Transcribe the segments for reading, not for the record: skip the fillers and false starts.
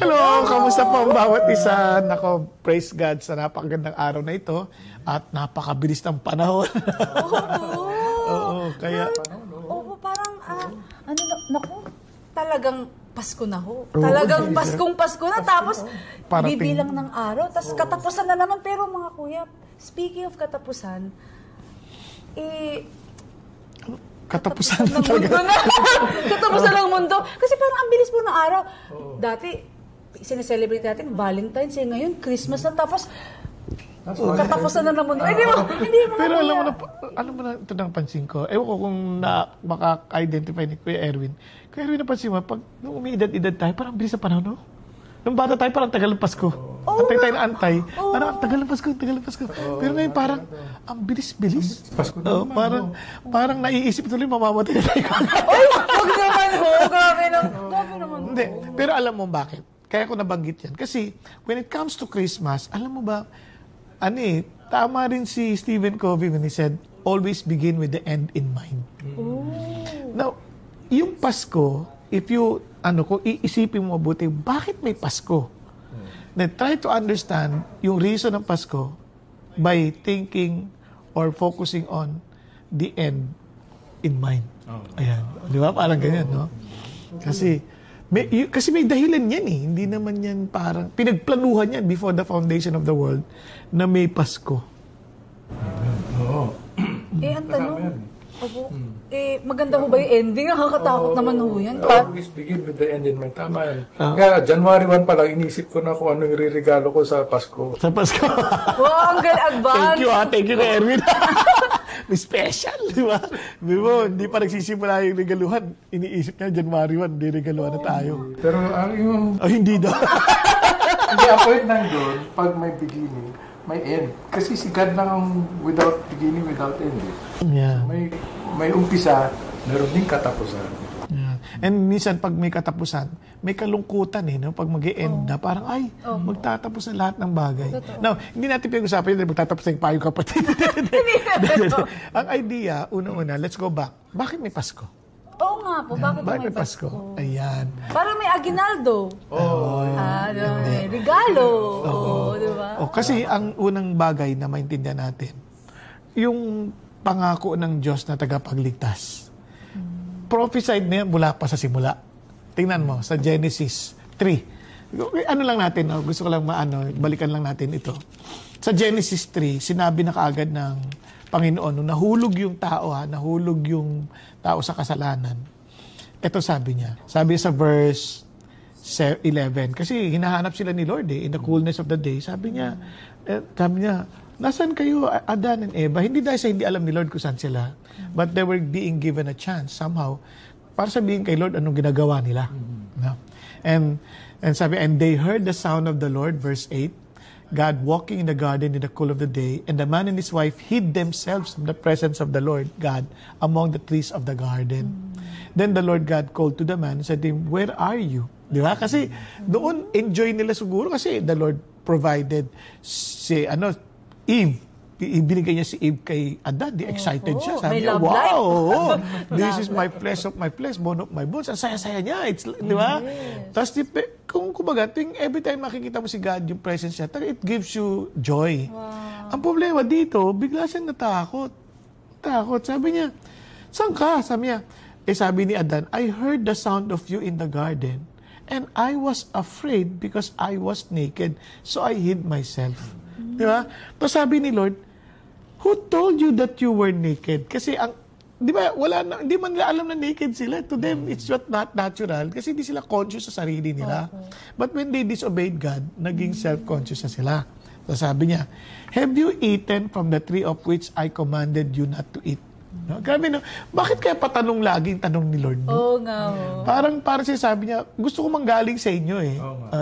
Hello, kamusta po ang bawat isa? Nako, praise God sa napakagandang araw na ito at napakabilis ng panahon. Oo, kaya... Oo, parang, naku, talagang Pasko na ho. Talagang Paskong-Pasko na. Tapos, bibilang ng araw. Tapos, katapusan na naman. Pero mga kuya, speaking of katapusan, katapusan ng mundo na. Katapusan ng mundo. Kasi parang ang bilis po ng araw. Dati, sineselebrate natin Valentine's. Ngayon, Christmas na. Tapos, katapusan na ng mundo. Hindi mo. Pero alam mo na ito ng pansin ko. Ewan ko kung maka-identify ni Kuya Erwin. Kuya Erwin, napansin mo, pag nung umiidad-idad tayo, parang bilis sa panahon, no? Nung bata tayo, parang tagal ng Pasko. Antay tayo na antay. Parang tagal ng Pasko, tagal ng Pasko. Pero ngayon parang, ang bilis-bilis. Parang naiisip tuloy, mamamatay na tayo. Uy, huwag naman ho. Grabe naman. Hindi, pero alam mo bakit? Kaya ko nabanggit yan. Kasi, when it comes to Christmas, alam mo ba, tama rin si Stephen Covey when he said, always begin with the end in mind. Now, yung Pasko, if you, kung iisipin mo mabuti, bakit may Pasko? Then try to understand yung reason ng Pasko by thinking or focusing on the end in mind. Ayan. Di ba? Parang ganyan, no? Kasi may dahilan yan eh. Hindi naman yan parang, pinagplanuhan yan before the foundation of the world na may Pasko. Oo. Ang tanong, maganda ho ba yung ending? Nakakatakot naman ho yan. Always begin with the end in mind. Tama yan. Kaya January 1 pa lang, inisip ko na kung ano yung regalo ko sa Pasko. Sa Pasko. Wow, ang advance. Thank you, Erwin. May special, di ba? Hindi pa nagsisimula yung regaluhan. Iniisip niya, January 1, hindi regaluhan na tayo. Pero yung... hindi daw. Hindi, ang point lang doon, pag may beginning, may end. Kasi si God lang ang without beginning, without end. Yeah. May umpisa, meron din katapusan. Yeah. And minsan, pag may katapusan, may kalungkutan no? Pag mag-e-end na, parang, magtatapos na lahat ng bagay. Now, hindi natin pinag-usapan yun, magtatapos na yung payo kapatid. Ang idea, una-una, let's go back. Bakit may Pasko? Oo nga po, bakit may Pasko? Ayan. Parang may aguinaldo. May regalo. Diba? Kasi ang unang bagay na maintindihan natin, yung pangako ng Diyos na tagapagligtas. Prophesied na yan mula pa sa simula. Tingnan mo, sa Genesis 3. Ano lang natin, gusto ko lang balikan lang natin ito. Sa Genesis 3, sinabi na kaagad ng Panginoon, nung nahulog yung tao, nahulog yung tao sa kasalanan. Ito sabi niya. Sabi sa verse 11, kasi hinahanap sila ni Lord in the coolness of the day. Sabi niya, nasaan kayo, Adan and Eva? Hindi dahil sa hindi alam ni Lord kung saan sila. But they were being given a chance somehow para sabihin kay Lord anong ginagawa nila. No? And sabi, and they heard the sound of the Lord, verse 8, God walking in the garden in the cool of the day, and the man and his wife hid themselves from the presence of the Lord God among the trees of the garden. Then the Lord God called to the man and said to him, where are you? Di ba? Kasi doon enjoy nila siguro kasi the Lord provided si Eve. Ibinigay niya si Eve kay Adan. Excited siya. Sabi niya, wow! This is my flesh of my flesh, bone of my bones. Ang saya-saya niya. Di ba? Tapos, kung kumbaga, every time makikita mo si God, yung presence niya, it gives you joy. Wow. Ang problema dito, bigla siyang natakot. Sabi niya, saan ka? Sabi niya, sabi ni Adan, I heard the sound of you in the garden, and I was afraid because I was naked, so I hid myself. Di ba? Tapos sabi ni Lord, who told you that you were naked? Kasi di ba, hindi man nila alam na naked sila. To them, it's not natural kasi hindi sila conscious sa sarili nila. But when they disobeyed God, naging self-conscious na sila. So sabi niya, have you eaten from the tree of which I commanded you not to eat? No? Grabe, no? Bakit kaya laging tanong ni Lord? No? Nga. Parang sabi niya, gusto ko manggaling sa inyo eh.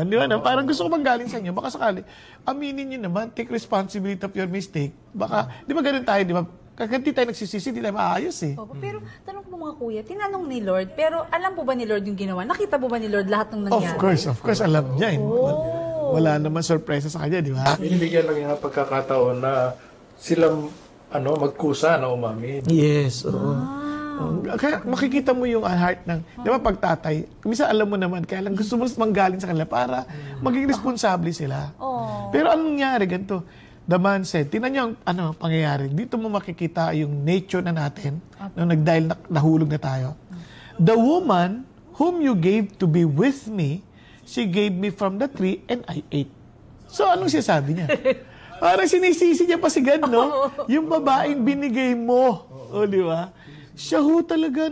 Di ba? No? Parang gusto ko manggaling sa inyo. Baka sakali, aminin niyo naman, take responsibility of your mistake. Baka, di ba ganun tayo, di ba? Kasi hindi tayo nagsisisi, hindi tayo maayos eh. Pero tanong po mga kuya, tinanong ni Lord, pero alam po ba ni Lord yung ginawa? Nakita po ba ni Lord lahat ng nangyari? Of course, alam niya. Wala naman sorpresa sa kanya, di ba? Binibigyan lang yung pagkakataon na silang magkusa na umamin. Yes, oo. Kaya makikita mo yung heart ng, di ba pag tatay, minsan alam mo naman, kaya lang gusto mo manggaling sa kanila para maging responsable sila. Pero anong nangyari, ganito? The man said, tinan niyo ang pangyayari. Dito mo makikita yung nature na natin nung dahil nahulog na tayo. The woman whom you gave to be with me, she gave me from the tree and I ate. So, anong sinasabi niya? Parang sinisisi niya pa si God, no? Yung babaeng binigay mo. O, di ba? Siya ho talaga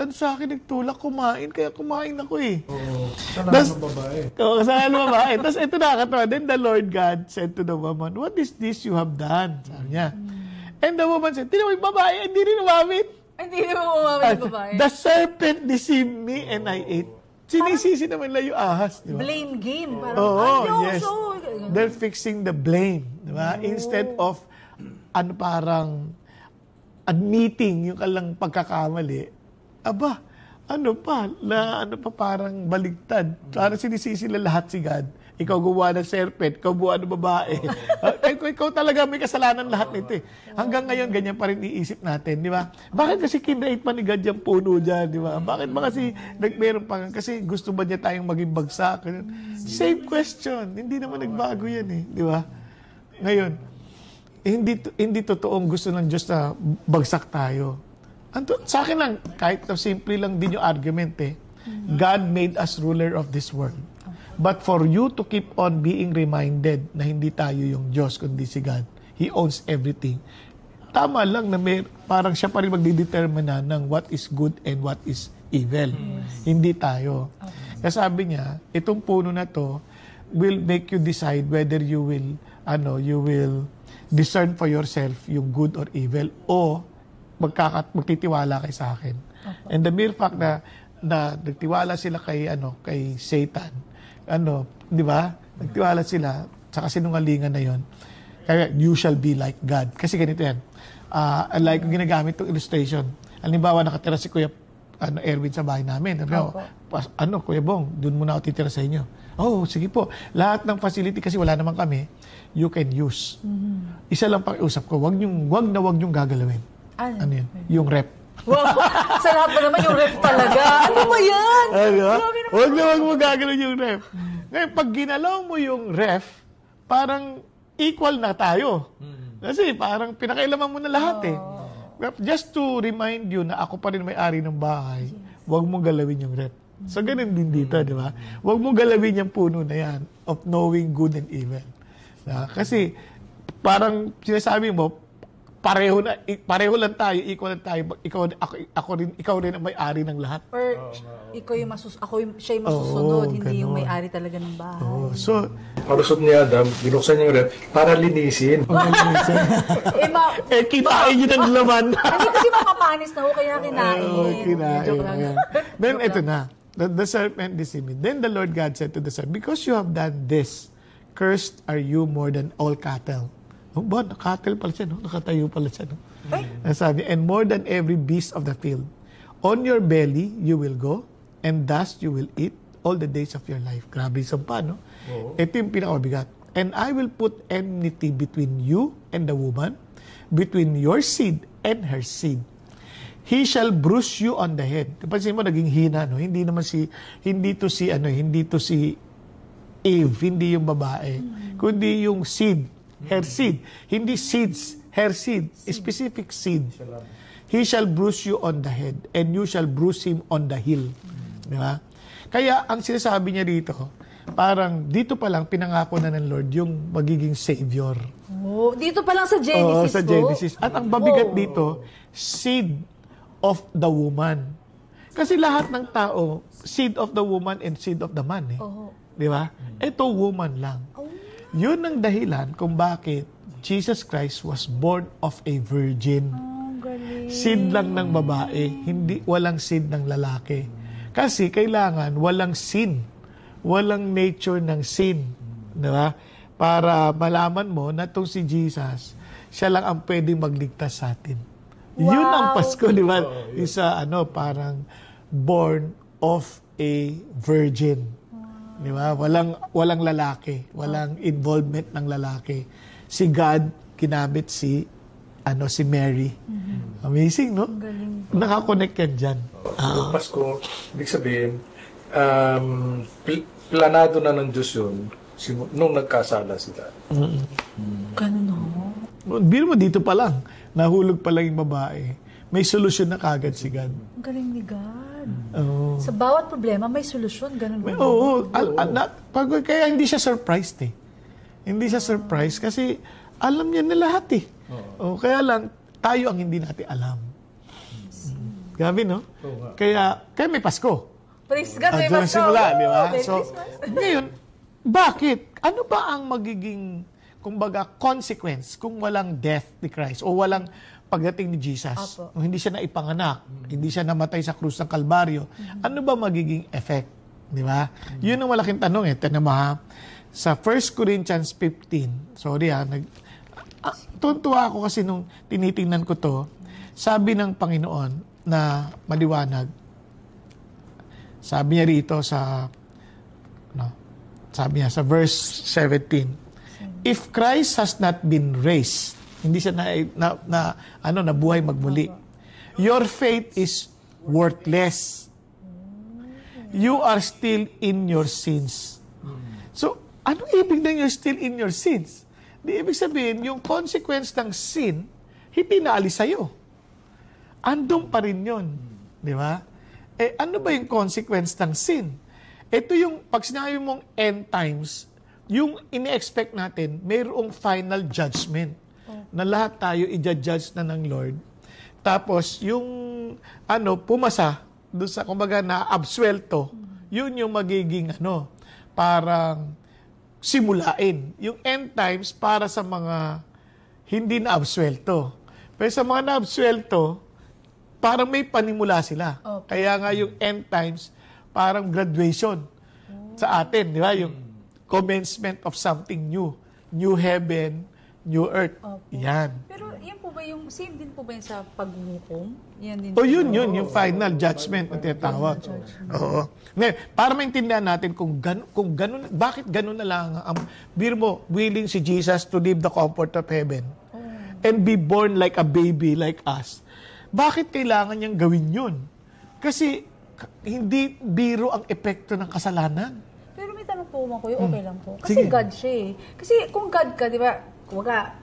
sa akin nagtulak kumain, kaya kumain ako eh. Kasalanan ng babae. Oo, kasalanan ng babae. Tapos ito nakakatawa. Then the Lord God said to the woman, what is this you have done? Sabi niya. And the woman said, tinan mo yung babae, hindi rin umamit. Hindi naman umamit yung babae. The serpent deceived me and I ate. Sinisisi naman lang yung ahas, di ba? Blame game. Parang, yes. They're fixing the blame, di ba? Instead of, parang admitting yung kalang pagkakamali, parang baligtad. Parang sinisisi nila lahat si God. Ikaw gumawa ng serpent, ikaw gumawa ng babae. ikaw talaga may kasalanan lahat nito eh. Hanggang ngayon, ganyan pa rin iisip natin, di ba? Bakit kasi kinait pa ni God yung puno dyan, di ba? Bakit ba kasi meron pa? Kasi gusto ba niya tayong maging bagsak? Same question. Hindi naman nagbago yan eh, di ba? Ngayon, hindi totoong gusto ng Diyos na bagsak tayo. Sa akin lang, kahit simple lang din yung argument eh. God made us ruler of this world. But for you to keep on being reminded na hindi tayo yung Diyos, kundi si God. He owns everything. Tama lang na parang siya pa rin magdidetermine ng what is good and what is evil. Hindi tayo. Kaya sabi niya, itong puno na to will make you decide whether you will discern for yourself yung good or evil o magtitiwala kay sa akin. And the mere fact na nagtiwala sila kay Satan, di ba? Nagtiwala sila sa kasinungalingan na yon. Kaya you shall be like God. Kasi ganito yan. Like ginagamit itong illustration. Halimbawa, nakatira si Kuya Erwin sa bahay namin. Kuya Bong, doon muna ako titira sa inyo. Oh, sige po. Lahat ng facility, kasi wala naman kami, you can use. Isa lang pakiusap ko, wag niyong gagalawin. Ano yun? Yung rep. Wow! Sa lahat ba naman yung ref talaga? Ano ba yan? Huwag mo gagawin yung ref. Ngayon, pag ginalaw mo yung ref, parang equal na tayo. Kasi parang pinakailaman mo na lahat eh. Just to remind you na ako pa rin may-ari ng bahay, huwag mo galawin yung ref. So, ganun din dito, di ba? Huwag mo galawin yung puno na yan of knowing good and evil. Kasi parang sinasabi mo, pareho lang tayo, equal lang tayo. Ikaw rin ang may-ari ng lahat. Or siya yung masusunod, hindi yung may-ari talaga ng bahay. So, palusot ni Adam, binuksan yung rep para linisin. Kinain yun ang laman. Hindi kasi makapanis na ho, kaya kinain. Kinain. Then, ito na. The serpent deceived me. Then the Lord God said to the serpent, because you have done this, cursed are you more than all cattle. Cattle pala siya, no? Nakatayo pala siya, no? Sabi, and more than every beast of the field. On your belly you will go, and dust you will eat all the days of your life. Grabe isang pa, no? Ito yung pinakabigat. And I will put enmity between you and the woman, between your seed and her seed. He shall bruise you on the head. Pansin mo, naging hina, no? Hindi to si Eve, hindi yung babae, kundi yung seed. Her seed. Hindi seeds. Her seed. Specific seed. He shall bruise you on the head and you shall bruise him on the heel. Diba? Kaya, ang sinasabi niya dito, parang dito pa lang pinangako na ng Lord yung magiging Savior. Dito pa lang sa Genesis. Sa Genesis. At ang mabigat dito, seed of the woman. Kasi lahat ng tao, seed of the woman and seed of the man. Diba? Ito, woman lang. Yun ang dahilan kung bakit Jesus Christ was born of a virgin. Seed lang ng babae, walang seed ng lalaki. Kasi kailangan walang sin, walang nature ng sin. Diba? Para malaman mo na itong si Jesus, siya lang ang pwedeng magligtas sa atin. Wow. Yun ang Pasko, di ba? Isa, parang born of a virgin. Di ba? Walang lalaki. Walang involvement ng lalaki. Si God, kinabit si si Mary. Amazing, no? Galing. Nakakonect yan dyan. Yung Pasko, ibig sabihin, planado na ng Diyos yun nung nagkasala sila. Ganun ho. Biro mo dito pa lang, nahulog pa lang yung babae. May solusyon na kagad si God. Ang galing ni God. Oo. Sa bawat problema, may solusyon. Ganun ba? Oo. Kaya hindi siya surprised eh. Hindi siya surprised kasi alam niya na lahat eh. Kaya lang, tayo ang hindi natin alam. Grabe, no? Kaya may Pasko. Praise God, may Doon Pasko. simula, di ba? Merry So, Christmas. ngayon, bakit? Ano ba ang magiging, kumbaga, consequence kung walang death ni Christ o walang pagdating ni Jesus? Apo. Kung hindi siya naipanganak, hindi siya namatay sa krus ng Kalbaryo, ano ba magiging effect? Di ba? Yun ang malaking tanong eh. Tanong mo ha, sa 1 Corinthians 15, sorry ha, tuntua ako kasi nung tinitingnan ko to, sabi ng Panginoon na maliwanag, sabi niya rito sabi niya sa verse 17, if Christ has not been raised, hindi siya nabuhay magmuli, your faith is worthless. You are still in your sins. So, ano ibig na you're still in your sins? Di ibig sabihin, yung consequence ng sin, hindi naalis sa'yo. Andun pa rin yun. Di ba? Ano ba yung consequence ng sin? Ito yung, pag sinabi mong end times, yung ini-expect natin, mayroong final judgment na lahat tayo i-judge na ng Lord. Tapos, yung pumasa, doon sa, kumbaga, na-absuelto, yun yung magiging, parang simulain. Yung end times para sa mga hindi na-absuelto. Pero sa mga na-absuelto, parang may panimula sila. Okay. Kaya nga yung end times, parang graduation sa atin, di ba? Yung commencement of something new. New heaven, new earth. Okay. Yan. Pero yan po ba yung, same din po ba yung sa paghukom? Yan din O po yun, ba? yung final judgment na tinatawag. Oo. Ngayon, para maintindihan natin kung ganun, bakit ganun na lang biro mo, willing si Jesus to leave the comfort of heaven and be born like a baby like us. Bakit kailangan niyang gawin yun? Kasi hindi biro ang epekto ng kasalanan. Pero may tanong po mga kuya, okay lang po. Kasi Sige. God siya eh. Kasi kung God ka, di ba, kuwaga,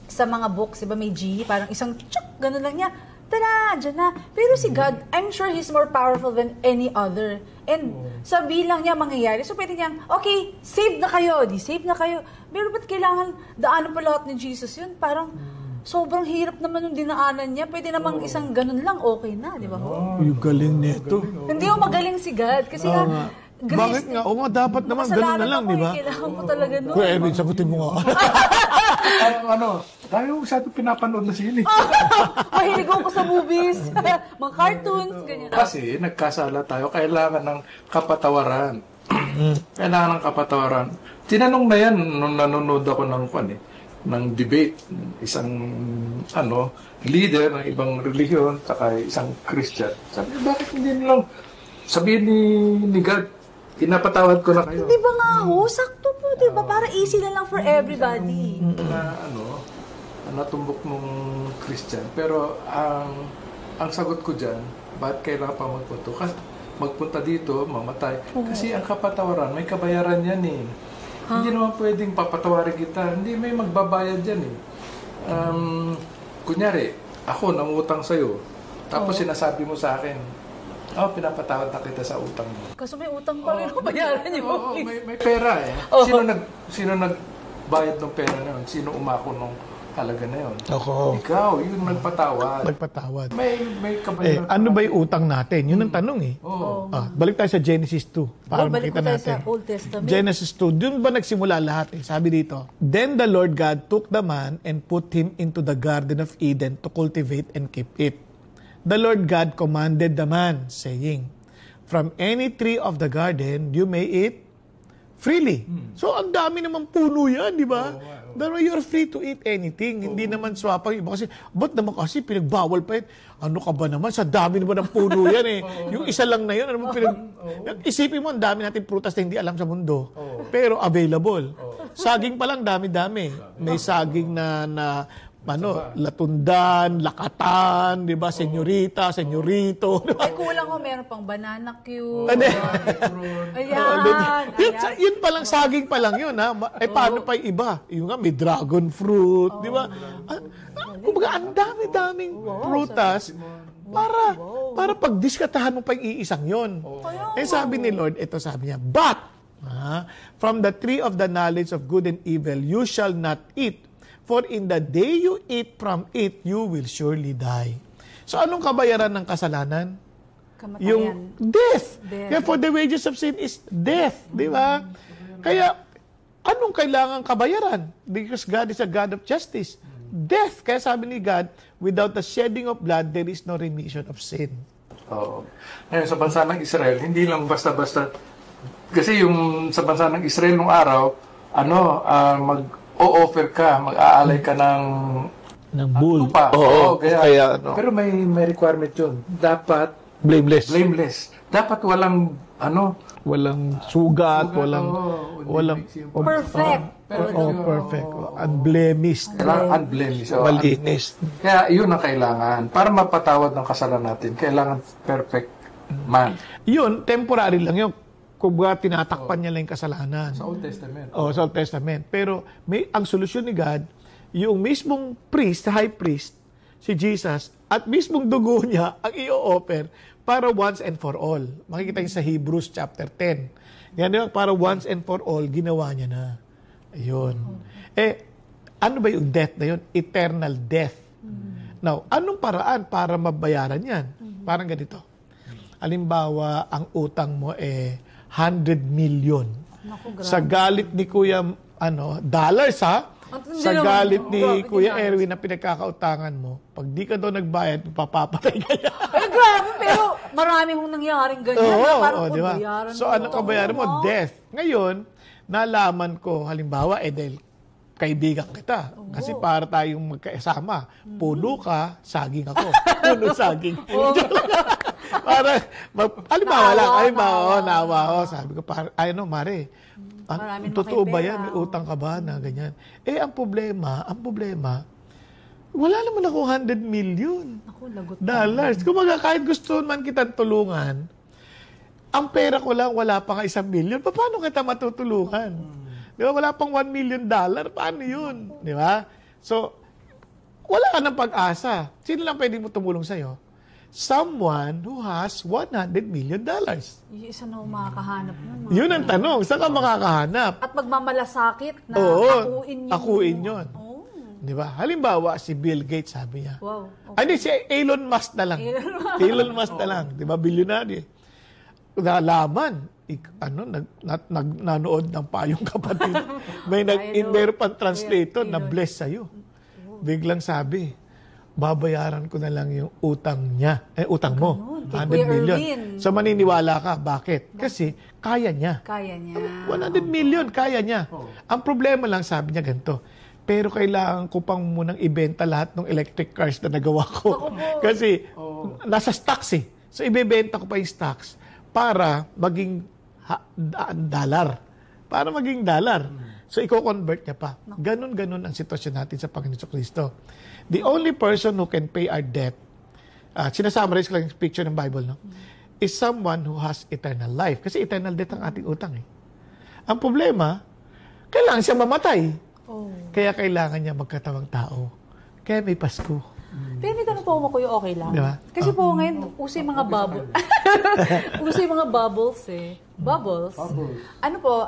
sa mga books, di ba may G, parang isang tsak, gano'n lang niya, tada, dyan na. Pero si God, I'm sure He's more powerful than any other. And sa bilang niya mangyayari, so pwede niyang, okay, save na kayo, di save na kayo. Pero ba't kailangan daanan pa lahat ni Jesus yun? Parang, sobrang hirap naman yung dinaanan niya. Pwede namang isang ganun lang, okay na, di ba ho? Yung galing nito. Hindi mo magaling si God. Kasi nga, Bakit nga? O nga, dapat naman ganun na lang, di ba? Kailangan mo talaga nun. Kuya Edwin, sagutin mo nga. Tayo masyado pinapanood na sila. Mahilig ako sa movies, mga cartoons, ganyan. Kasi nagkasala tayo, kailangan ng kapatawaran. Kailangan ng kapatawaran. Tinanong na yan nung nanonood ako ng debate, isang leader ng ibang relihiyon, saka isang Christian. Sabi, bakit hindi nilang sabihin ni God, pinapatawad ko na kayo. Di ba nga ho? Sakto po, di ba? Para easy na lang for everybody. Natumbok nung Christian. Pero ang sagot ko dyan, bakit kailangan pa magpunta? Kasi magpunta dito, mamatay. Kasi ang kapatawaran, may kabayaran yan eh. Hindi naman pwedeng papatawarin kita. Hindi, may magbabayad yan eh. Kunyari, ako nangutang sa'yo. Tapos sinasabi mo sa akin, pinapatawad na kita sa utang mo. Kaso may utang pa rin, bayaran niyo. Oo, may pera eh. Sino nagbayad ng pera na yun? Sino umako ng halaga na yun? Ako. Ikaw, yung nagpatawad. Nagpatawad. May kabayaran. Ano ba yung utang natin? Yun ang tanong eh. Balik tayo sa Genesis 2. Para Balik makita po tayo natin. sa Old Testament. Genesis 2. Doon ba nagsimula lahat eh? Sabi dito, Then the Lord God took the man and put him into the Garden of Eden to cultivate and keep it. The Lord God commanded the man, saying, From any tree of the garden, you may eat freely. So, ang dami naman puno yan, di ba? Pero you're free to eat anything. Hindi naman swapang iba kasi, ba't naman kasi pinagbawal pa yun? Ano ka ba naman? Sa dami naman ng puno yan eh. Yung isa lang na yun, ano mo isipin mo, ang dami natin prutas na hindi alam sa mundo. Pero available. Saging pa lang, dami-dami. May saging na latundan, lakatan, di ba? Senyorita, senyorito. Di ba? Ay, kulang ko, meron pang banana cue. Ano? Ayan. Yun pa lang, saging pa lang yun, ha? Paano pa yung iba? Yung nga, may dragon fruit, di ba? Kumbaga, ang dami-daming prutas para pagdiskatahan mo pa yung iisang yun. Sabi ni Lord, ito sabi niya, but, from the tree of the knowledge of good and evil, you shall not eat. For in the day you eat from it, you will surely die. So, anong kabayaran ng kasalanan? Kamatayan. Yung death. Kaya for the wages of sin is death. Di ba? Kaya, anong kailangan kabayaran? Because God is a God of justice. Death. Kaya sabi ni God, without the shedding of blood, there is no remission of sin. Oo. Ngayon, sa bansa ng Israel, hindi lang basta-basta. Kasi yung sa bansa ng Israel nung araw, mag-o-offer ka, mag-aalay ka ng bull. Lupa. Oo, kaya pero may requirement yun. Dapat blameless. Dapat walang sugat, walang perfect. Perfect. Unblemished. Unblemished. Malinis. Kaya yun ang kailangan. Para mapatawad ng kasalanan natin, kailangan perfect man. Yun, temporary lang yun. Kung tinatakpan niya lang yung kasalanan. Sa Old Testament. Sa Old Testament. Pero ang solusyon ni God, yung mismong priest, high priest, si Jesus, at mismong dugo niya ang i-offer para once and for all. Makikita niyo sa Hebrews chapter 10. Yan diba? Para once and for all, ginawa niya na. Ayun. Ano ba yung death na yun? Eternal death. Now, anong paraan para mabayaran yan? Parang ganito. Halimbawa, ang utang mo 100 million. Naku, sa galit ni Kuya, dollars ha? Sa galit ni Kuya Erwin na pinagkakautangan mo, pag di ka daw nagbayad, papapatay ka niya. Ay, grabe, pero marami hong nangyaring ganyan. Parang diba? So, ano kabayaran mo? Death. Ngayon, nalaman ko, halimbawa, dahil kaibigan kita. Kasi para tayong magkasama. Puno ka, saging ako. Puno, saging. Halimbawa, naawa ako. Sabi ko, Mare, totoo ba yan? May utang ka ba na ganyan? Ang problema, wala naman ako 100 million dollars. Kung kahit gusto man kitang tulungan, ang pera ko lang, wala pa nga 1 million. Paano kita matutulungan? Di ba? Wala pang $1 million. Paano yun? Di ba? So, wala ka ng pag-asa. Sino lang pwede mo tumulong sa'yo? Someone who has $100 million. Yung isa na makakahanap nun. Yun ang tanong. Saan ka makakahanap? At magmamalasakit na akuin yun. Di ba? Halimbawa, si Bill Gates, sabi niya. Wow. Okay. Si Elon Musk na lang. Elon Musk na lang. Di ba? Bilyonaryo. Nalaman, nanood ng Payong Kapatid. Meron pang translator na bless sa'yo. Biglang sabi, babayaran ko na lang yung utang niya. Utang mo. 100 million. So maniniwala ka. Bakit? Kasi kaya niya. 100 million, kaya niya. Ang problema lang, sabi niya ganito, pero kailangan ko pang munang ibenta lahat ng electric cars na nagawa ko. Kasi nasa stocks eh. So ibebenta ko pa yung stocks para maging dollar. Para maging dollar. So, i-convert niya pa. Ganon-ganon ang sitwasyon natin sa Panginoon Kristo. The only person who can pay our debt, sinasummarize ko lang yung picture ng Bible, no? Is someone who has eternal life. Kasi eternal debt ang ating utang eh. Ang problema, kailangan siya mamatay. Kaya kailangan niya magkatawang tao. Kaya may Pasko. Pero may tanong po ako, Kuya, okay lang? Diba? Kasi po ngayon, uso yung mga bubbles. Uso yung mga bubbles eh. Bubbles. Ano po,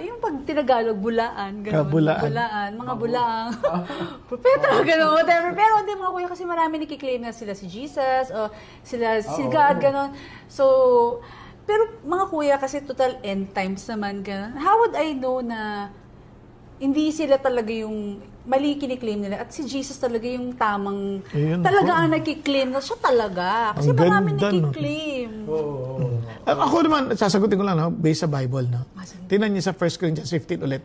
yung pag tinagalog, bulaan. Ganun. Bulaan. Mga bulaang. Pero gano'n, whatever. Pero hindi mga kuya, kasi marami nakiklaim na sila si Jesus, o sila si God, gano'n. So, pero mga kuya, kasi total end times naman, gano'n. How would I know na hindi sila talaga yung mali kiniklaim nila at si Jesus talaga yung tamang ang nakiklaim na siya talaga. Kasi marami nakiklaim. Ako naman, sasagutin ko lang, no? Based sa Bible. No? Tingnan niyo sa 1 Corinthians 15 ulit.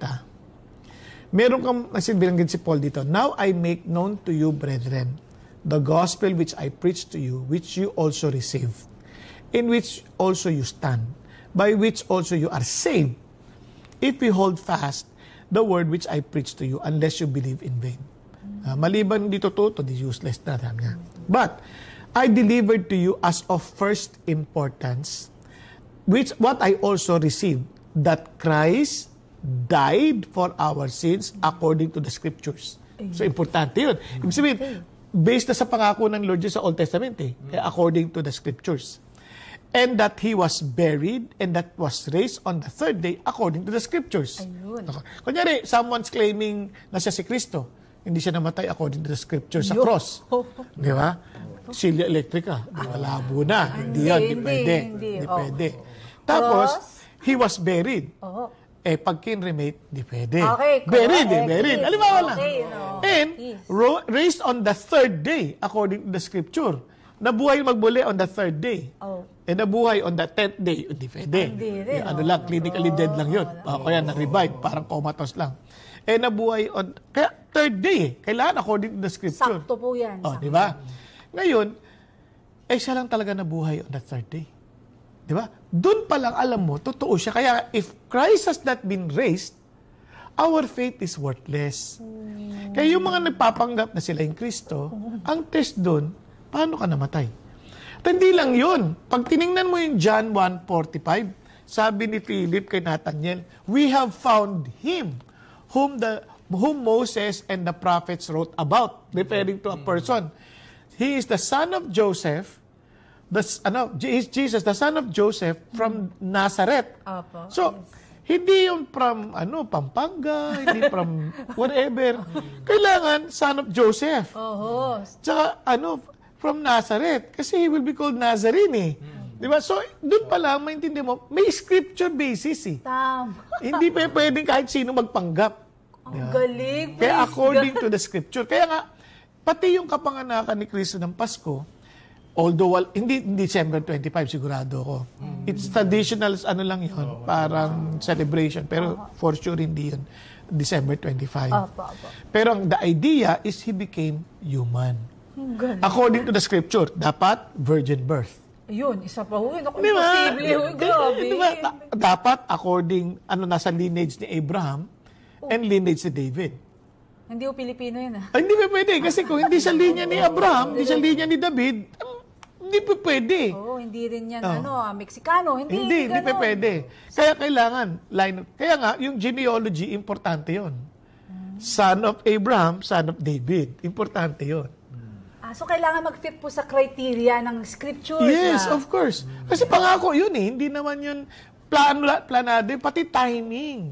Meron kang, binanggit si Paul dito, now I make known to you, brethren, the gospel which I preach to you, which you also received, in which also you stand, by which also you are saved, if you hold fast the word which I preach to you, unless you believe in vain. Maliban hindi totoo, di useless na. But, I delivered to you as of first importance, which what I also received, that Christ died for our sins according to the Scriptures. So, importante yun. Ibig sabihin, based na sa pangako ng Lord Jesus sa Old Testament, according to the Scriptures. And that He was buried, and that was raised on the third day according to the Scriptures. Ayun. Kunyari, someone's claiming na siya si Kristo, hindi siya namatay according to the Scriptures sa cross. Di ba? Silya electrica. Malabo na. Hindi yan. Hindi pwede. Hindi pwede. Tapos, He was buried. Pag kinremate, di pwede. Okay, buried. Alimawa lang. Okay, And raised on the third day, according to the Scripture. Nabuhay magbuli on the third day. Nabuhay on the 10th day, hindi pwede. Lang, clinically dead lang yun. Kaya na-revive, parang comatose lang. Nabuhay on, kaya third day, kailangan according to the Scripture. Sakto po yan. Di ba? Ngayon, siya lang talaga nabuhay on the third day. Di ba? Doon pa lang alam mo, totoo siya. Kaya if Christ has not been raised, our faith is worthless. Kaya yung mga nagpapanggap na sila yung Kristo, ang test doon, paano ka namatay? At hindi lang yun. Pag tiningnan mo yung John 1:45, sabi ni Philip kay Nathanael, we have found Him whom Moses and the prophets wrote about, referring to a person. He is the son of Joseph, Jesus, the son of Joseph from Nazareth. So, hindi yun from Pampanga, hindi from whatever. Kailangan son of Joseph. Tsaka from Nazareth. Kasi he will be called Nazarene. Di ba? So, doon pa lang, maintindihan mo, may scripture basis Tama. Hindi pwedeng kahit sino magpanggap. Ang galing. Kaya according to the scripture. Kaya nga, pati yung kapanganakan ni Kristo ng Pasko, although hindi December 25 sigurado ko. It's traditional, lang yun, parang celebration. Pero for sure hindi yun December 25. Pero the idea is He became human. According to the scripture, dapat virgin birth. Yun, isa pa ho. Imposible. Grabe. Dapat according, nasa lineage ni Abraham and lineage ni David. Hindi ho Pilipino yun Hindi pa pwede. Kasi kung hindi sa linya ni Abraham, hindi sa linya ni David, hindi pa pwede. Hindi rin yan, Meksikano. Hindi pa pwede. Kaya kailangan, kaya nga, yung genealogy, importante yon. Son of Abraham, son of David. Importante yon. So, kailangan mag-fit po sa criteria ng scriptures. Yes, of course. Kasi pangako yun Hindi naman yun planado, pati timing.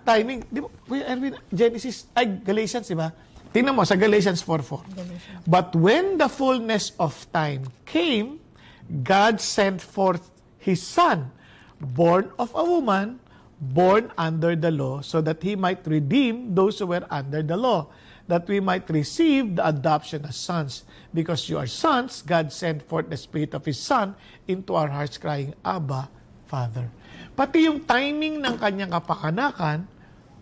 Timing. Di ba, Erwin, Galatians, di ba? Tingnan mo, sa Galatians 4:4. But when the fullness of time came, God sent forth His Son, born of a woman, born under the law, so that He might redeem those who were under the law, that we might receive the adoption as sons. Because you are sons, God sent forth the Spirit of His Son into our hearts, crying, Abba, Father. Pati yung timing ng kanyang kapakanakan,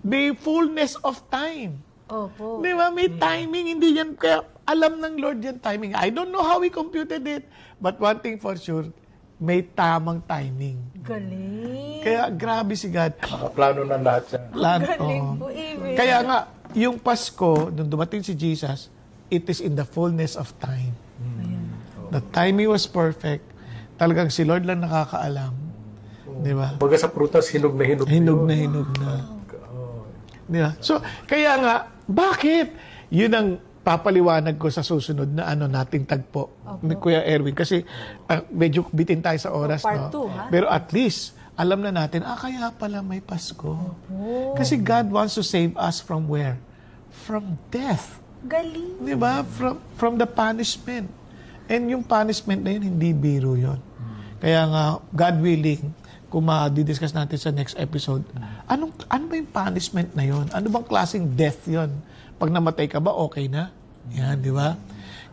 may fullness of time. Opo. Di ba? May timing, hindi yan. Kaya alam ng Lord yan timing. I don't know how He computed it, but one thing for sure, may tamang timing. Galing. Kaya grabe si God. Plano na lahat siya. Galing po, Kaya nga, yung Pasko, nung dumating si Jesus, it is in the fullness of time. The timing was perfect. Talagang si Lord lang nakakaalam. Di ba? Baga sa prutas, hinog na hinog. Hinog na. Di ba? So, kaya nga, bakit? Yun ang papaliwanag ko sa susunod na nating tagpo ni Kuya Erwin. Kasi medyo bitin tayo sa oras. Part 2, Pero at least, alam na natin, kaya pala may Pasko. Kasi God wants to save us from where? From death. Galing. Di ba? From the punishment. And yung punishment na yun, hindi biro yun. Kaya nga, God willing, kung ma-discuss natin sa next episode, ano ba yung punishment na yun? Ano bang klaseng death yun? Pag namatay ka ba, okay na? Yan, di ba?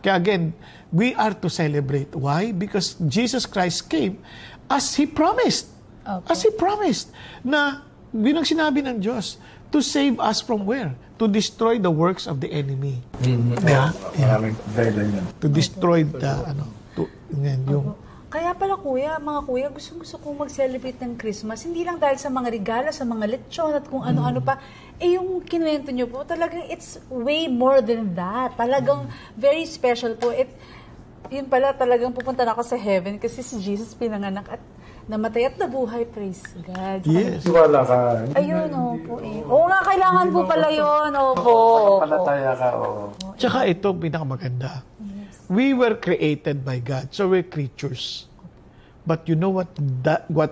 Kaya again, we are to celebrate. Why? Because Jesus Christ came as He promised. As He promised na yun ang sinabi ng Diyos, to save us from where? To destroy the works of the enemy. Maraming dahilan yan. To destroy the, Kaya pala mga kuya, gusto kong mag-celebrate ng Christmas. Hindi lang dahil sa mga regalo, sa mga lechon at kung ano-ano pa. Yung kinuwento nyo po, talagang it's way more than that. Talagang very special po. Yun pala, talagang pupunta na ako sa heaven kasi si Jesus pinanganak at namatay at nabuhay, praise God. Yes. Wala ka. Ayun, opo eh. Oo nga, kailangan po pala yun. Opo. Palataya ka, Tsaka ito, pinakamaganda. We were created by God, so we're creatures. But you know what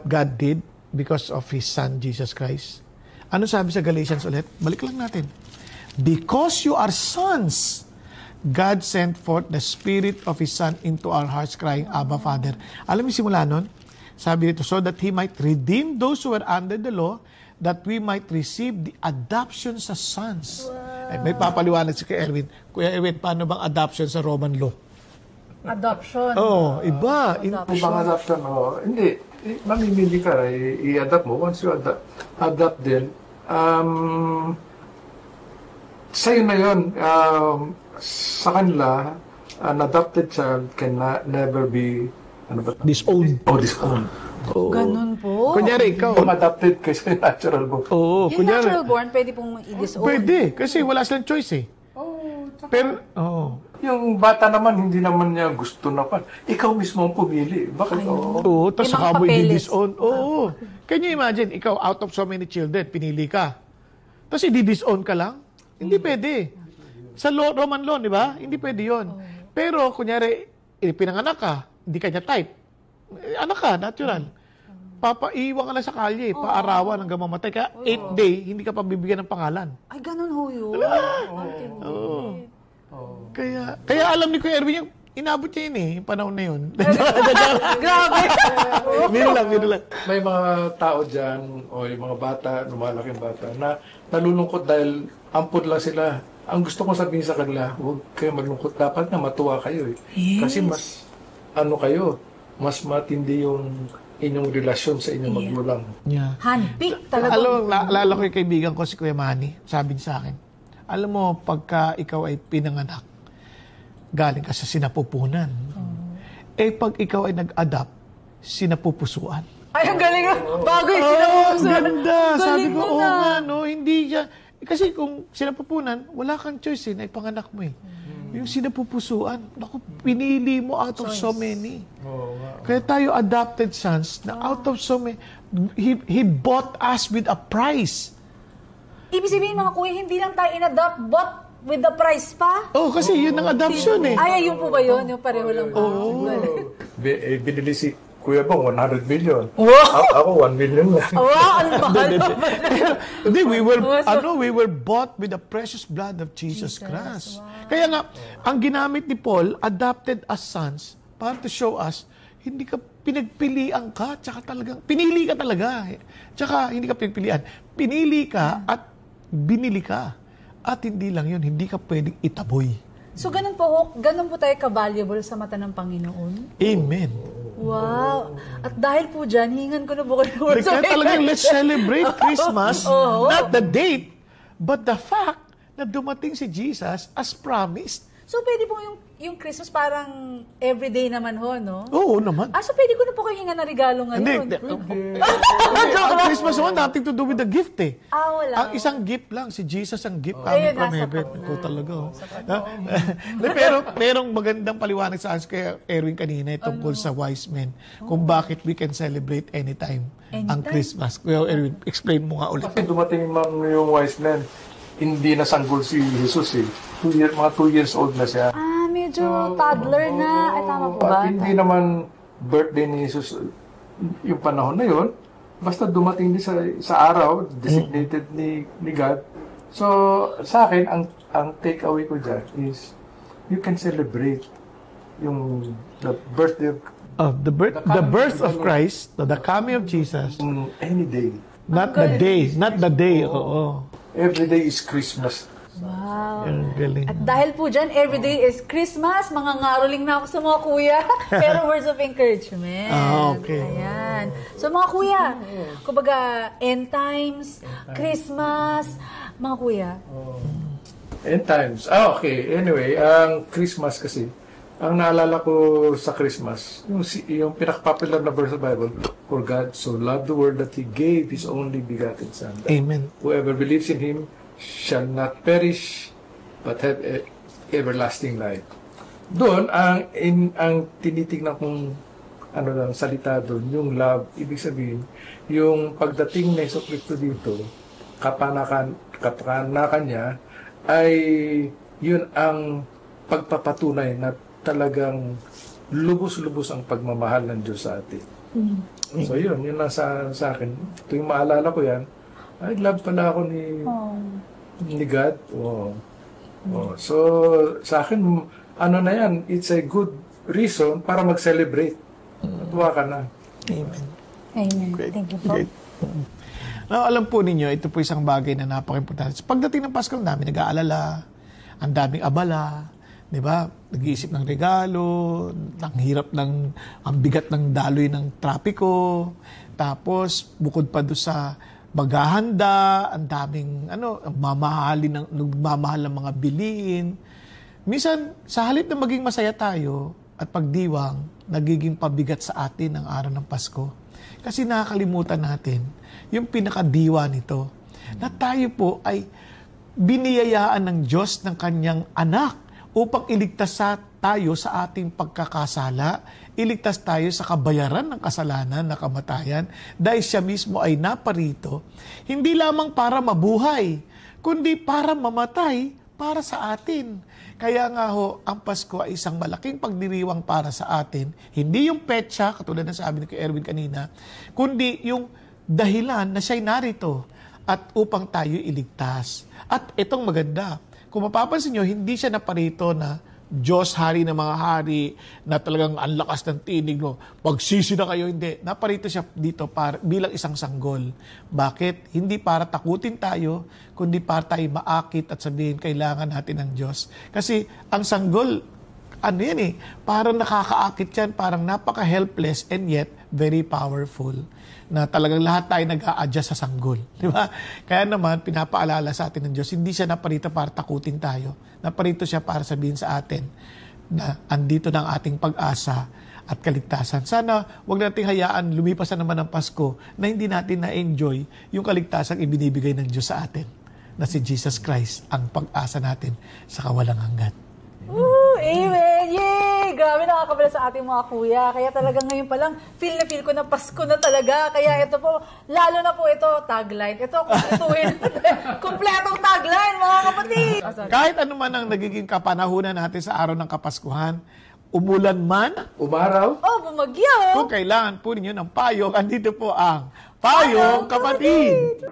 God did because of His Son, Jesus Christ? Ano sabi sa Galatians ulit? Balik lang natin. Because you are sons, God sent forth the Spirit of His Son into our hearts, crying, Abba, Father. Alam mo simula nun? Sabi dito, so that He might redeem those who were under the law, that we might receive the adoption sa sons. Wow. Ay, may papaliwanag si Kuya Erwin. Kuya Erwin, paano bang adoption sa Roman law? Adoption. Iba. Ibang adoption, hindi. Mamimili ka, i-adapt mo. Once you adapt din, sa'yo na yun, sa kanila, an adopted child can never be disowned. Disowned. Ganun po. Kunyari, ikaw. Kung adopted kasi natural born. Yung natural born, pwede pong i-disown. Pwede, kasi wala silang choice eh. Pero, yung bata naman, hindi naman niya gusto na pa. Ikaw mismo ang pumili. Bakit? Tapos saka mo i-disown. Can you imagine, ikaw out of so many children, pinili ka. Tapos i-disown ka lang? Hindi pwede. Sa Roman law, di ba? Hindi pwede yun. Pero, kunyari, pinanganak ka, hindi ka niya type. Anak ka, natural. Papaiwan ka na sa kalye, paarawan hanggang mamatay. Kaya 8th day, hindi ka pa bibigyan ng pangalan. Ay, ganun ho yun. Kaya alam ni Kuya Erwin, yung inabot niya yun yung panahon na yun. Grabe! Biro lang. May mga tao dyan, o yung mga bata, lumalaking bata, na nalulungkot dahil ampun lang sila. Ang gusto kong sabihin sa kanila, huwag kayo malungkot. Dapat na matuwa kayo eh. Yes. Kasi mas, mas matindi yung inyong relasyon sa inyong magulang. Yeah. Handpick talaga. Alam, lalo ko yung kaibigan ko si Kuya Manny, sabi niya sa akin, alam mo, pagka ikaw ay pinanganak, galing ka sa sinapupunan. Pag ikaw ay nag-adapt, sinapupusuan. Ay, ang galing. Bago yung sinapupusuan. Ganda. Sabi ko, nga, hindi siya. Kasi kung sinapupunan, wala kang choice na ipanganak mo eh. Yung sinapupusuan, naku, pinili mo out of so many. Kaya tayo adopted sons na out of so many, He bought us with a price. Ibig sabihin mga kuya, hindi lang tayo in-adopt, but with the price pa? Kasi yun ang adoption eh. Ay, yun po ba yun? Yung pareho lang po. Binili si Kuya Bong, 100 million. Wow! Ako, 1 million lang. Wow, ang mahal. Hindi, we were bought with the precious blood of Jesus Christ. Wow. Kaya nga, ang ginamit ni Paul, adopted as sons, para to show us, hindi ka pinagpilian ka, tsaka talagang, pinili ka talaga. Tsaka, hindi ka pinagpilian. Pinili ka at binili ka. At hindi lang yun, hindi ka pwedeng itaboy. So, ganun po tayo ka-valuable sa mata ng Panginoon? Amen. Wow. At dahil po dyan, hingan ko na po kayo. Kaya talagang let's celebrate Christmas, not the date, but the fact na dumating si Jesus as promised. So, pwede po yung Christmas parang everyday naman ho, no? Oo naman. So pwede ko na po kayo hingan na regalo ngayon. Ang Christmas naman, nothing to do with the gift eh. Wala. Ang isang gift lang, si Jesus ang gift coming from heaven. Ikaw talaga. Pero merong magandang paliwanag sa akin kay Erwin kanina tungkol sa wise men. Kung bakit we can celebrate anytime ang Christmas. Kuya Erwin, explain mo nga ulit. Kasi dumating yung wise men, hindi na sanggol si Jesus eh. Mga 2 years old na siya. Medyo toddler na. Ay, tama po ba? Hindi naman birthday ni Jesus yung panahon na yun. Basta dumating din sa araw, designated ni God. So, sa akin, ang takeaway ko dyan is, you can celebrate the birthday of the birth of Christ, the coming of Jesus. Any day. Not the day. Oo. Every day is Christmas. Wow. Galing. At dahil po dyan, everyday is Christmas. Mga ngaroling na ako sa mga kuya. Pero words of encouragement. Okay. Ayan. So mga kuya, kumbaga, end times, Christmas, mga kuya. End times. Okay. Anyway, ang Christmas kasi, ang naalala ko sa Christmas, yung pinaka-popular na verse sa Bible, for God so loved the world that He gave His only begotten Son. Amen. Whoever believes in Him shall not perish, but have everlasting life. Doon, ang tinitignan kong salita doon, yung love, ibig sabihin, yung pagdating na Hesus Kristo dito, kapanakan niya, ay yun ang pagpapatunay na talagang lubos-lubos ang pagmamahal ng Diyos sa atin. So yun lang sa akin. Tuwing maalala ko yan, ay love pala ako ni God. So sa akin, na yan, it's a good reason para mag-celebrate. Natuwa ka na. Amen. Amen. Great. Thank you po. Great. Now, alam po ninyo, ito po isang bagay na napaka-importante. Pagdating ng Pasko, ang dami nag-aalala, ang daming abala, di ba? Nag-iisip ng regalo, ang bigat ng daloy ng trapiko, tapos bukod pa doon sa maghahanda, ang daming nagmamahal ng mga biliin. Minsan, sa halip na maging masaya tayo at pagdiwang, nagiging pabigat sa atin ang araw ng Pasko. Kasi nakakalimutan natin yung pinakadiwa nito, na tayo po ay biniyayaan ng Diyos ng kanyang anak upang iligtas tayo sa ating pagkakasala, iligtas tayo sa kabayaran ng kasalanan na kamatayan, dahil siya mismo ay naparito, hindi lamang para mabuhay, kundi para mamatay para sa atin. Kaya nga ang Pasko ay isang malaking pagdiriwang para sa atin, hindi yung petsa, katulad ng sabi ni Erwin kanina, kundi yung dahilan na siya'y narito at upang tayo iligtas. At itong maganda, kung mapapansin nyo, hindi siya naparito na Diyos, hari ng mga hari, na talagang ang lakas ng tinig mo, pagsisi na kayo, hindi. Naparito siya dito bilang isang sanggol. Bakit? Hindi para takutin tayo, kundi para tayo maakit at sabihin, kailangan natin ng Diyos. Kasi ang sanggol, parang nakakaakit yan, parang napaka-helpless and yet very powerful. Na talagang lahat tayo nag-a-adjust sa sanggol. Di ba? Kaya naman, pinapaalala sa atin ng Diyos, hindi siya naparito para takutin tayo. Naparito siya para sabihin sa atin na andito na ang ating pag-asa at kaligtasan. Sana wag nating hayaan lumipas na naman ang Pasko na hindi natin na-enjoy yung kaligtasang ibinibigay ng Diyos sa atin, na si Jesus Christ ang pag-asa natin sa kawalang hanggan. Amen! Yay! Grabe, nakakabala sa ating mga kuya. Kaya talaga ngayon pa lang, feel ko na Pasko na talaga. Kaya ito po, lalo na po ito, tagline. Ito, kumpletong tagline, mga kapatid! Kahit ano man ang nagiging kapanahunan natin sa araw ng Kapaskuhan, umulan man, umaraw, bumagyo! kung kailangan po ninyo ng payong, andito po ang Payong Kapatid!